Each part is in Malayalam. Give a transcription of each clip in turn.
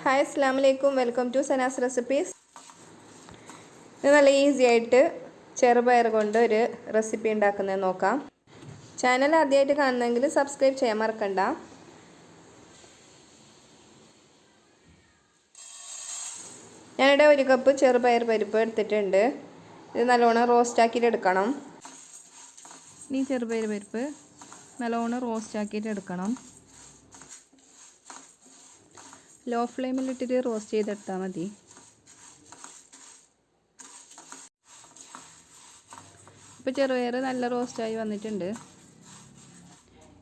ഹായ് അസ്സലാമു അലൈക്കും വെൽക്കം ടു സനാസ് റെസിപ്പീസ്. ഇത് നല്ല ഈസി ആയിട്ട് ചെറുപയർ കൊണ്ട് ഒരു റെസിപ്പി ഉണ്ടാക്കുന്നത് നോക്കാം. ചാനൽ ആദ്യമായിട്ട് കാണുന്നെങ്കിൽ സബ്സ്ക്രൈബ് ചെയ്യാൻ മറക്കണ്ട. ഞാനിവിടെ 1 കപ്പ് ചെറുപയർ പരിപ്പ് എടുത്തിട്ടുണ്ട്. ഇത് നല്ലോണം റോസ്റ്റ് ആക്കിയിട്ട് എടുക്കണം. ഈ ചെറുപയർ പരിപ്പ് നല്ലോണം റോസ്റ്റ് ആക്കിയിട്ട് എടുക്കണം. ലോ ഫ്ലെയിമിലിട്ടിട്ട് റോസ്റ്റ് ചെയ്തെടുത്താൽ മതി. ഇപ്പോൾ ചെറുപയർ നല്ല റോസ്റ്റായി വന്നിട്ടുണ്ട്.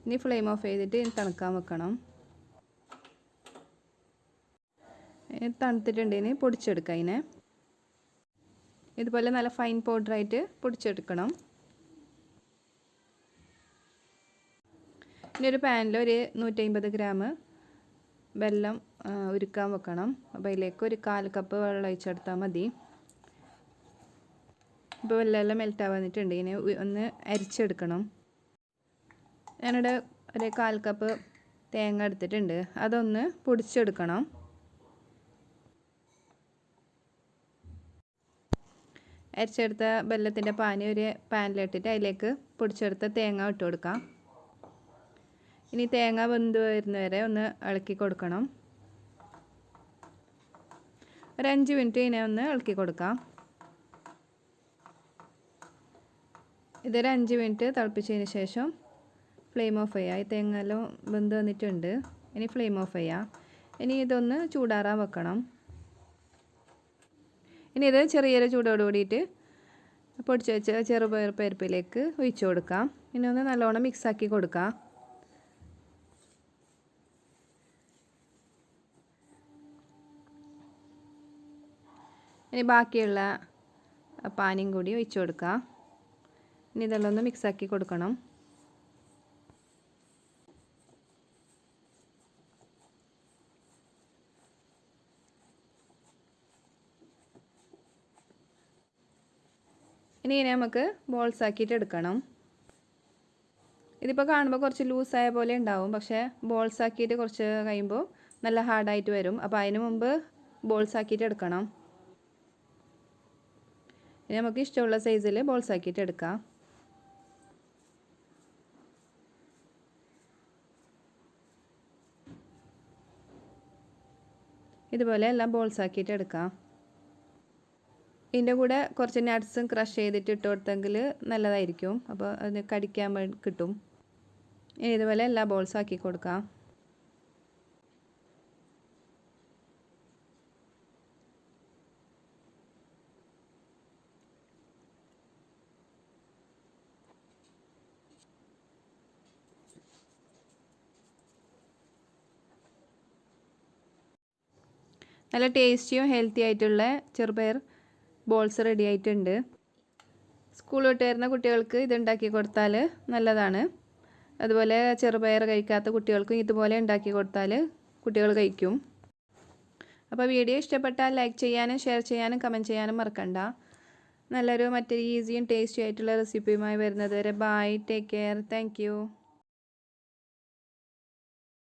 ഇനി ഫ്ലെയിം ഓഫ് ചെയ്തിട്ട് തണുക്കാൻ വെക്കണം. തണുത്തിട്ടുണ്ട്. ഇനി പൊടിച്ചെടുക്കാം. ഇതിനെ ഇതുപോലെ നല്ല ഫൈൻ പൗഡറായിട്ട് പൊടിച്ചെടുക്കണം. ഇനി ഒരു പാനിൽ ഒരു 150 ഗ്രാം വെള്ളം ഉരുക്കാൻ വെക്കണം. അപ്പോൾ അതിലേക്ക് ഒരു 1/4 കപ്പ് വെള്ളം ഒഴിച്ചെടുത്താൽ മതി. ഇപ്പോൾ വെള്ളമെല്ലാം മെൽറ്റ് വന്നിട്ടുണ്ട്. ഇനി ഒന്ന് അരിച്ചെടുക്കണം. ഞാനിവിടെ ഒരു 1/4 കപ്പ് തേങ്ങ എടുത്തിട്ടുണ്ട്. അതൊന്ന് പൊടിച്ചെടുക്കണം. അരിച്ചെടുത്ത വെള്ളത്തിൻ്റെ പാനി ഒരു പാനിലിട്ടിട്ട് അതിലേക്ക് പൊടിച്ചെടുത്ത തേങ്ങ ഇട്ട് കൊടുക്കാം. ഇനി തേങ്ങ വെന്ത് വരുന്നവരെ ഒന്ന് ഇളക്കി കൊടുക്കണം. ഒരു 5 മിനിറ്റ് ഇതിനെ ഒന്ന് ഇളക്കി കൊടുക്കാം. ഇതൊരു 5 മിനിറ്റ് തിളപ്പിച്ചതിന് ശേഷം ഫ്ലെയിം ഓഫ് ചെയ്യാം. ഈ തേങ്ങ എല്ലാം വെന്ത് വന്നിട്ടുണ്ട്. ഇനി ഫ്ലെയിം ഓഫ് ചെയ്യാം. ഇനി ഇതൊന്ന് ചൂടാറാൻ വെക്കണം. ഇനി ഇത് ചെറിയൊരു ചൂടോട് കൂടിയിട്ട് പൊടിച്ച് വെച്ച ചെറുപയർ പരിപ്പിലേക്ക് ഒഴിച്ചു കൊടുക്കാം. ഇനി ഒന്ന് നല്ലോണം മിക്സാക്കി കൊടുക്കാം. ഇനി ബാക്കിയുള്ള പാനിയും കൂടി ഒഴിച്ചു കൊടുക്കാം. ഇനി ഇതെല്ലാം ഒന്ന് മിക്സാക്കി കൊടുക്കണം. ഇനി നമുക്ക് ബോൾസ് ആക്കിയിട്ട് എടുക്കണം. ഇതിപ്പോൾ കാണുമ്പോൾ കുറച്ച് ലൂസായ പോലെ ഉണ്ടാവും. പക്ഷേ ബോൾസ് ആക്കിയിട്ട് കുറച്ച് കഴിയുമ്പോൾ നല്ല ഹാർഡായിട്ട് വരും. അപ്പോൾ അതിന് മുമ്പ് ബോൾസ് ആക്കിയിട്ട് എടുക്കണം. ഇനി നമുക്ക് ഇഷ്ടമുള്ള സൈസിൽ ബോൾസ് ആക്കിയിട്ട് എടുക്കാം. ഇതുപോലെ എല്ലാം ബോൾസ് ആക്കിയിട്ട് എടുക്കാം. ഇതിൻ്റെ കൂടെ കുറച്ച് നട്ട്സും ക്രഷ് ചെയ്തിട്ട് ഇട്ട് കൊടുത്തെങ്കിൽ നല്ലതായിരിക്കും. അപ്പോൾ അത് കടിക്കാൻ കിട്ടും. ഇനി ഇതുപോലെ എല്ലാ ബോൾസും ആക്കി കൊടുക്കാം. നല്ല ടേസ്റ്റിയും ഹെൽത്തി ആയിട്ടുള്ള ചെറുപയർ ബോൾസ് റെഡി ആയിട്ടുണ്ട്. സ്കൂൾ വിട്ട് വരുന്ന കുട്ടികൾക്ക് ഇതുണ്ടാക്കി കൊടുത്താൽ നല്ലതാണ്. അതുപോലെ ചെറുപയർ കഴിക്കാത്ത കുട്ടികൾക്കും ഇതുപോലെ ഉണ്ടാക്കി കൊടുത്താൽ കുട്ടികൾ കഴിക്കും. അപ്പോൾ വീഡിയോ ഇഷ്ടപ്പെട്ടാൽ ലൈക്ക് ചെയ്യാനും ഷെയർ ചെയ്യാനും കമൻറ്റ് ചെയ്യാനും മറക്കണ്ട. നല്ലൊരു മറ്റൊരു ഈസിയും ടേസ്റ്റി ആയിട്ടുള്ള റെസിപ്പിയുമായി വരുന്നത് വരെ bye, take care, thank U.